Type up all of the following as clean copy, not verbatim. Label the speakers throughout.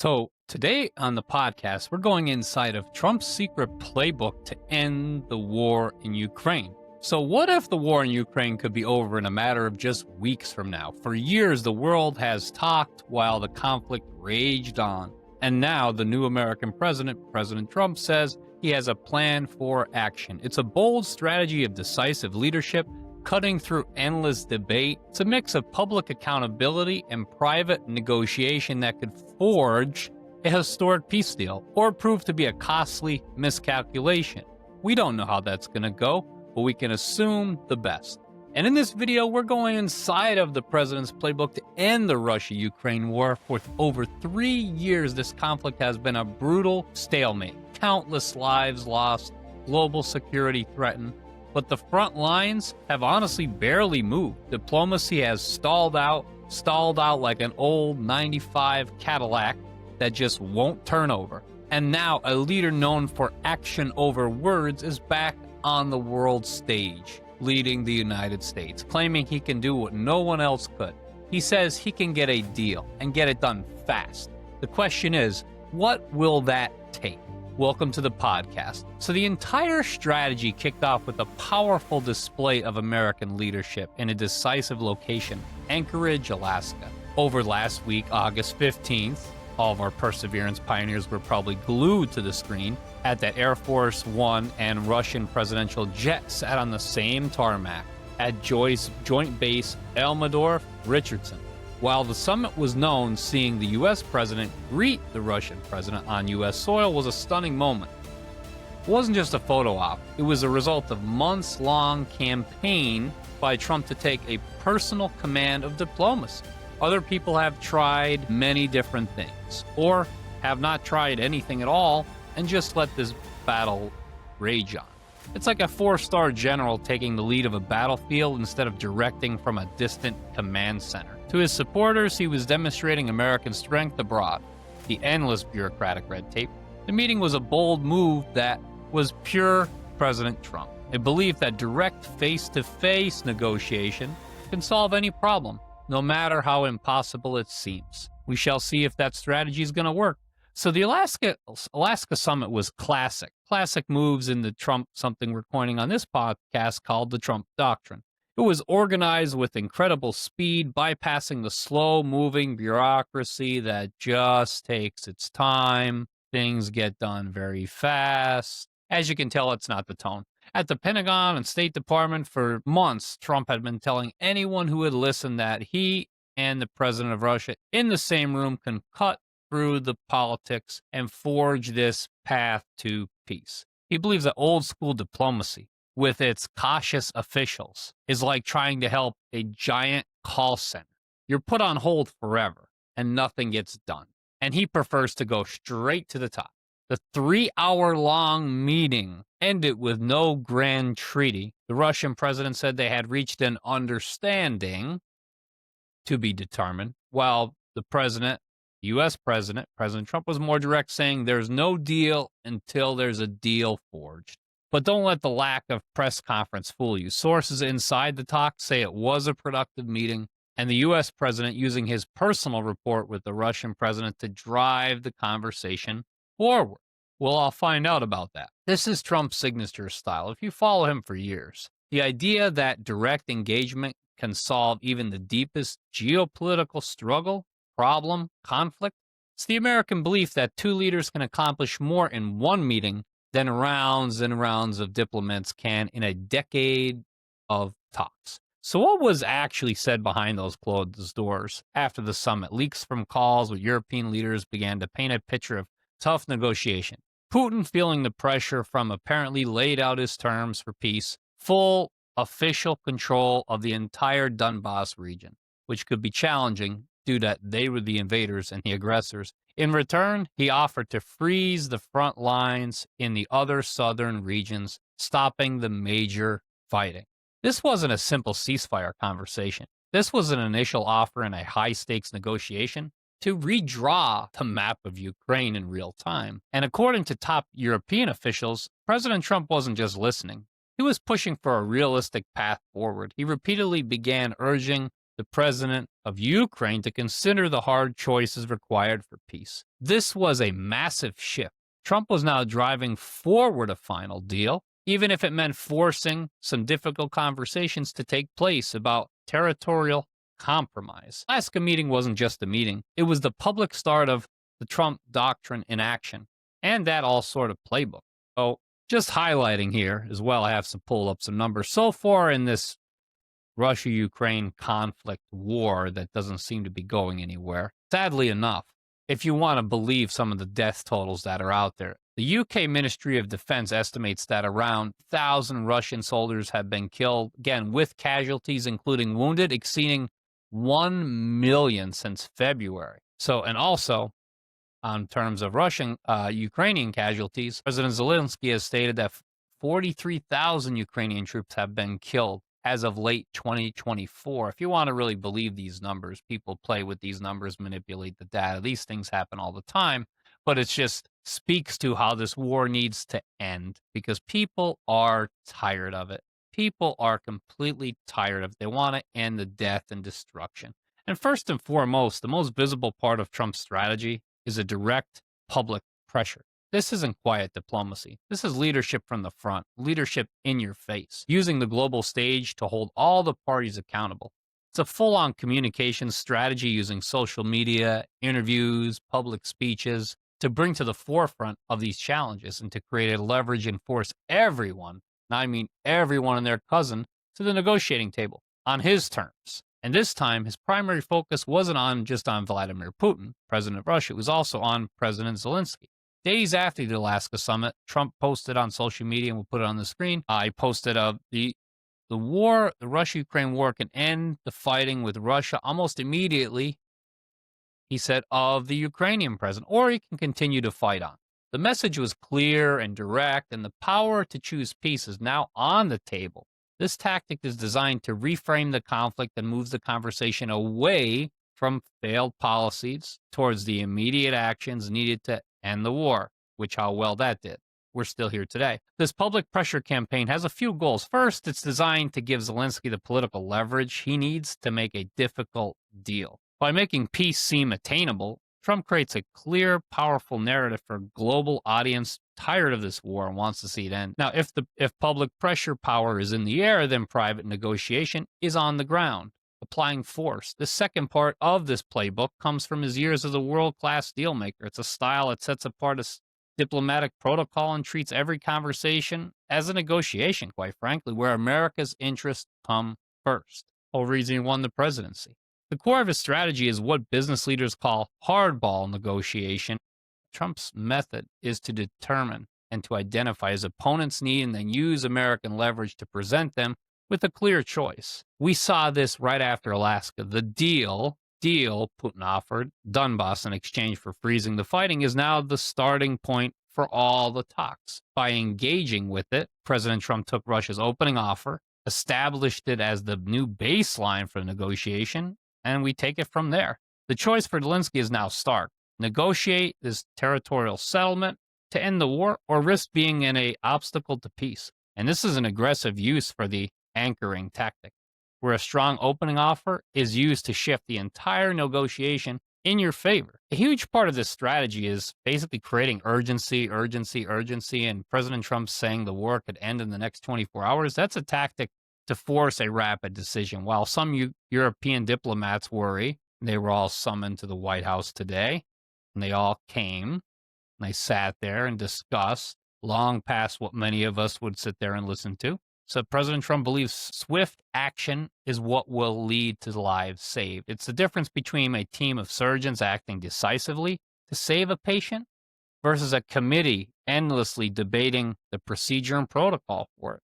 Speaker 1: So, today on the podcast, we're going inside of Trump's secret playbook to end the war in Ukraine. So, what if the war in Ukraine could be over in a matter of just weeks from now? For years, the world has talked while the conflict raged on. And now, the new American president, President Trump, says he has a plan for action. It's a bold strategy of decisive leadership, cutting through endless debate. It's a mix of public accountability and private negotiation that could forge a historic peace deal or prove to be a costly miscalculation. We don't know how that's going to go, but we can assume the best. And in this video, we're going inside of the president's playbook to end the Russia-Ukraine war. For over 3 years, this conflict has been a brutal stalemate. Countless lives lost, global security threatened. But the front lines have honestly barely moved. Diplomacy has stalled out like an old 95 Cadillac that just won't turn over. And now a leader known for action over words is back on the world stage, leading the United States, claiming he can do what no one else could. He says he can get a deal and get it done fast. The question is, what will that take? Welcome to the podcast. So the entire strategy kicked off with a powerful display of American leadership in a decisive location, Anchorage, Alaska. Over last week, August 15th, all of our Perseverance pioneers were probably glued to the screen at that Air Force One and Russian presidential jet sat on the same tarmac at Joint Base Elmendorf-Richardson. While the summit was known, seeing the U.S. president greet the Russian president on U.S. soil was a stunning moment. It wasn't just a photo op. It was a result of months-long campaign by Trump to take a personal command of diplomacy. Other people have tried many different things, or have not tried anything at all, and just let this battle rage on. It's like a 4-star general taking the lead of a battlefield instead of directing from a distant command center. To his supporters, he was demonstrating American strength abroad, the endless bureaucratic red tape. The meeting was a bold move that was pure President Trump, a belief that direct face-to-face negotiation can solve any problem, no matter how impossible it seems. We shall see if that strategy is going to work. So the Alaska summit was classic moves in the Trump, something we're coining on this podcast called the Trump Doctrine. It was organized with incredible speed, bypassing the slow-moving bureaucracy that just takes its time. Things get done very fast. As you can tell, it's not the tone. At the Pentagon and State Department for months, Trump had been telling anyone who would listen that he and the president of Russia in the same room can cut through the politics and forge this path to peace. He believes that old-school diplomacy, with its cautious officials, is like trying to help a giant call center. You're put on hold forever, and nothing gets done. And he prefers to go straight to the top. The 3-hour-long meeting ended with no grand treaty. The Russian president said they had reached an understanding to be determined, while the president, U.S. President Trump, was more direct, saying there's no deal until there's a deal forged. But don't let the lack of press conference fool you. Sources inside the talk say it was a productive meeting, and the U.S. president using his personal rapport with the Russian president to drive the conversation forward. Well, I'll find out about that. This is Trump's signature style. If you follow him for years, the idea that direct engagement can solve even the deepest geopolitical struggle, problem, conflict, it's the American belief that two leaders can accomplish more in one meeting than rounds and rounds of diplomats can in a decade of talks. So what was actually said behind those closed doors after the summit? Leaks from calls with European leaders began to paint a picture of tough negotiation. Putin feeling the pressure from apparently laid out his terms for peace, full official control of the entire Donbass region, which could be challenging due to they were the invaders and the aggressors. In return, he offered to freeze the front lines in the other southern regions, stopping the major fighting. This wasn't a simple ceasefire conversation. This was an initial offer in a high-stakes negotiation to redraw the map of Ukraine in real time. And according to top European officials, President Trump wasn't just listening. He was pushing for a realistic path forward. He repeatedly began urging the president of Ukraine to consider the hard choices required for peace. This was a massive shift. Trump was now driving forward a final deal, even if it meant forcing some difficult conversations to take place about territorial compromise. The Alaska meeting wasn't just a meeting, it was the public start of the Trump doctrine in action, and that all sort of playbook. So, just highlighting here as well, I have to pull up some numbers. So far in this Russia-Ukraine conflict war that doesn't seem to be going anywhere, sadly enough, if you want to believe some of the death totals that are out there, the UK Ministry of Defense estimates that around 1,000 Russian soldiers have been killed, again, with casualties, including wounded, exceeding 1 million since February. So, and also, on terms of Russian, Ukrainian casualties, President Zelensky has stated that 43,000 Ukrainian troops have been killed as of late 2024. If you want to really believe these numbers, people play with these numbers, manipulate the data. These things happen all the time, but it just speaks to how this war needs to end because people are tired of it. People are completely tired of it. They want to end the death and destruction. And first and foremost, the most visible part of Trump's strategy is a direct public pressure. This isn't quiet diplomacy. This is leadership from the front, leadership in your face, using the global stage to hold all the parties accountable. It's a full-on communications strategy using social media, interviews, public speeches to bring to the forefront of these challenges and to create a leverage and force everyone, and I mean everyone and their cousin, to the negotiating table on his terms. And this time, his primary focus wasn't just on Vladimir Putin, president of Russia. It was also on President Zelensky. Days after the Alaska summit, Trump posted on social media, and we'll put it on the screen. He posted the war, the Russia-Ukraine war can end the fighting with Russia almost immediately, he said, of the Ukrainian president, or he can continue to fight on. The message was clear and direct, and the power to choose peace is now on the table. This tactic is designed to reframe the conflict and moves the conversation away from failed policies towards the immediate actions needed to end the war, which how well that did. We're still here today. This public pressure campaign has a few goals. First, it's designed to give Zelensky the political leverage he needs to make a difficult deal. By making peace seem attainable, Trump creates a clear, powerful narrative for a global audience tired of this war and wants to see it end. Now, if public pressure power is in the air, then private negotiation is on the ground, applying force. The second part of this playbook comes from his years as a world-class deal maker. It's a style that sets apart a diplomatic protocol and treats every conversation as a negotiation, quite frankly, where America's interests come first. Whole reason he won the presidency. The core of his strategy is what business leaders call hardball negotiation. Trump's method is to determine and to identify his opponent's need and then use American leverage to present them with a clear choice. We saw this right after Alaska. The deal Putin offered Donbass in exchange for freezing the fighting is now the starting point for all the talks. By engaging with it, President Trump took Russia's opening offer, established it as the new baseline for negotiation, and we take it from there. The choice for Zelensky is now stark. Negotiate this territorial settlement to end the war or risk being an obstacle to peace. And this is an aggressive use for the anchoring tactic, where a strong opening offer is used to shift the entire negotiation in your favor. A huge part of this strategy is basically creating urgency, and President Trump saying the war could end in the next 24 hours. That's a tactic to force a rapid decision. While some European diplomats worry, they were all summoned to the White House today, and they all came, and they sat there and discussed long past what many of us would sit there and listen to. So President Trump believes swift action is what will lead to lives saved. It's the difference between a team of surgeons acting decisively to save a patient versus a committee endlessly debating the procedure and protocol for it.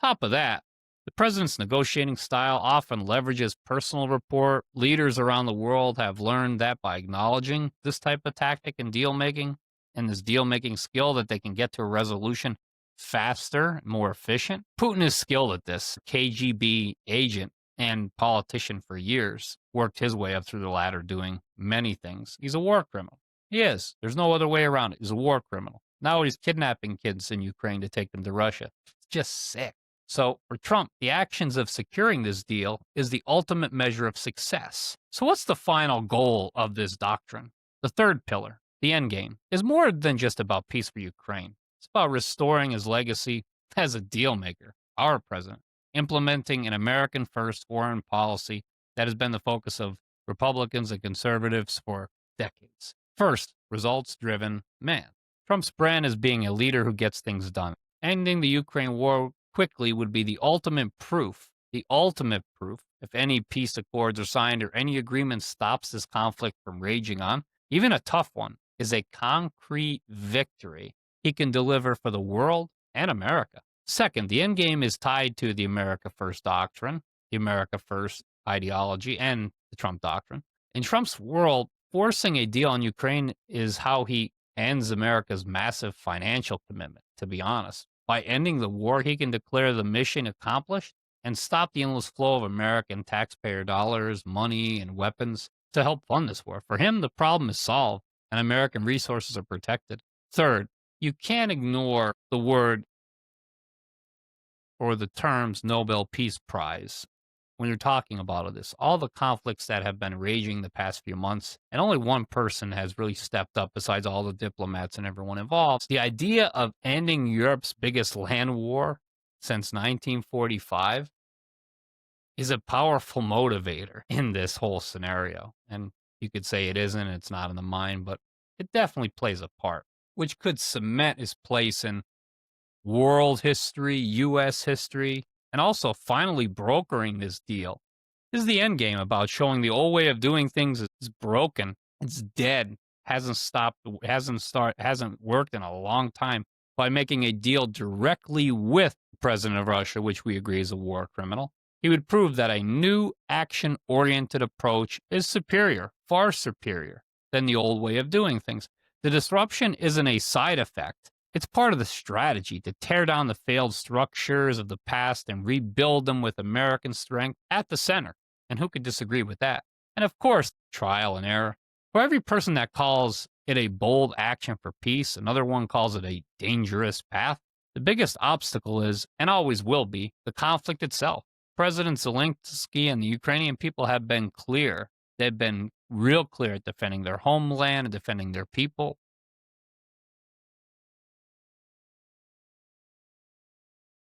Speaker 1: Top of that, the president's negotiating style often leverages personal rapport. Leaders around the world have learned that by acknowledging this type of tactic and deal-making and this deal-making skill that they can get to a resolution faster, more efficient. Putin is skilled at this. KGB agent and politician for years, worked his way up through the ladder doing many things. He's a war criminal. He is. There's no other way around it. He's a war criminal. Now he's kidnapping kids in Ukraine to take them to Russia. It's just sick. So for Trump, the actions of securing this deal is the ultimate measure of success. So what's the final goal of this doctrine? The third pillar, the end game, is more than just about peace for Ukraine. It's about restoring his legacy as a deal maker, our president, implementing an American first foreign policy that has been the focus of Republicans and conservatives for decades. First, results driven man. Trump's brand is being a leader who gets things done. Ending the Ukraine war quickly would be the ultimate proof, if any peace accords are signed or any agreement stops this conflict from raging on, even a tough one, is a concrete victory he can deliver for the world and America. Second, the end game is tied to the America First doctrine, the America First ideology, and the Trump doctrine. In Trump's world, forcing a deal on Ukraine is how he ends America's massive financial commitment, to be honest. By ending the war, he can declare the mission accomplished and stop the endless flow of American taxpayer dollars, money, and weapons to help fund this war. For him, the problem is solved and American resources are protected. Third, you can't ignore the word or the terms Nobel Peace Prize when you're talking about all this. All the conflicts that have been raging the past few months, and only one person has really stepped up besides all the diplomats and everyone involved. The idea of ending Europe's biggest land war since 1945 is a powerful motivator in this whole scenario. And you could say it isn't, it's not in the mind, but it definitely plays a part, which could cement his place in world history, U.S. history, and also finally brokering this deal. This is the end game about showing the old way of doing things is broken, it's dead, hasn't worked in a long time by making a deal directly with the president of Russia, which we agree is a war criminal. He would prove that a new action-oriented approach is superior, far superior than the old way of doing things. The disruption isn't a side effect. It's part of the strategy to tear down the failed structures of the past and rebuild them with American strength at the center. And who could disagree with that? And of course, trial and error. For every person that calls it a bold action for peace, another one calls it a dangerous path. The biggest obstacle is, and always will be, the conflict itself. President Zelensky and the Ukrainian people have been clear. They've been real clear at defending their homeland and defending their people.